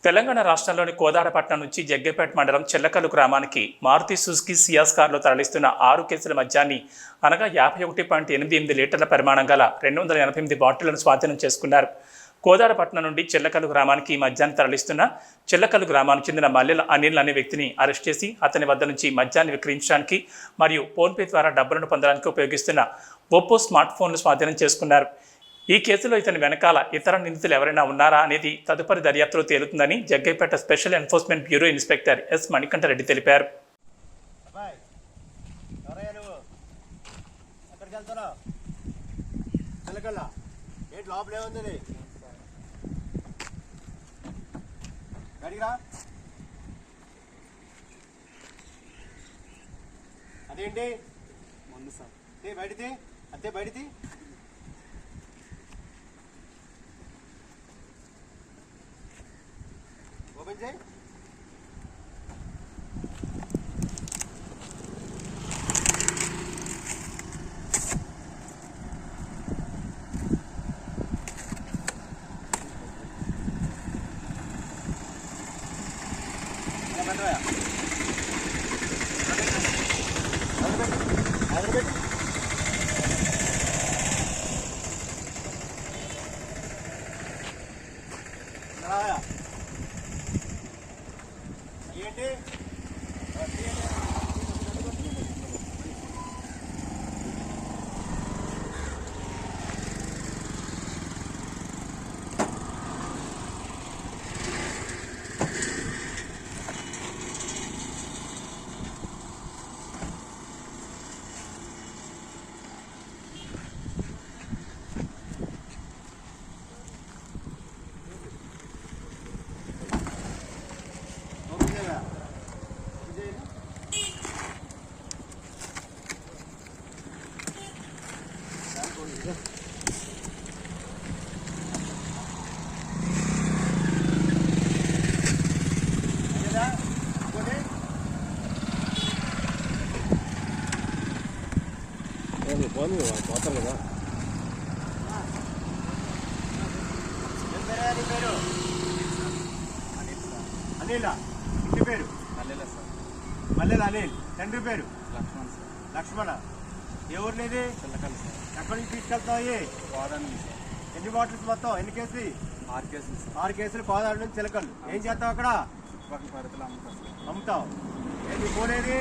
తెలంగాణ రాష్ట్రంలోని కోదాడపట్నం నుంచి జగ్గేపేట మండలం చెల్లకల్లు గ్రామానికి మారుతి సుజుకి సియాస్ కారులో తరలిస్తున్న 6 కేసుల మద్యాన్ని అనగా 51.88 లీటర్ల పరిమాణం గల 288 బాటిళ్లను స్వాధీనం చేసుకున్నారు. కోదాడపట్నం నుండి చెల్లకల్లు గ్రామానికి మద్యాన్ని తరలిస్తున్న చెల్లకల్లు గ్రామానికి చెందిన మల్లెల అనిల్ అనే వ్యక్తిని అరెస్ట్ చేసి అతని వద్ద నుంచి మద్యాన్ని విక్రయించడానికి మరియు ఫోన్పే ద్వారా డబ్బులను పొందడానికి ఉపయోగిస్తున్న ఒప్పో స్మార్ట్ ఫోన్లు స్వాధీనం చేసుకున్నారు. ఈ కేసులో ఇతని వెనకాల ఇతర నిందితులు ఎవరైనా ఉన్నారా అనేది తదుపరి దర్యాప్తులో తేలుతుందని Jaggayyapet special enforcement bureau inspector S Manikanta Reddy తెలిపారు. అదేంటి ముందు సార్ బయటిది అంతే బయటిది ఓపెన్ చేయి. ఏంటి పోతారు కదా పేరు అనిల్ ఇంటి పేరు మల్లెల అనిల్ తండ్రి పేరు లక్ష్మణ ఏ ఊరు నీది ఎక్కడి నుంచి తీసుకెళ్తావు ఎన్ని బాటిల్స్ మొత్తం ఎన్ని కేసులు 6 కేసులు కోదాడు నుంచి చిలకలు ఏం చేస్తావు అక్కడ చుట్టుపక్కల పరిధిలో అమ్ముతావు ఏంటి పోలేది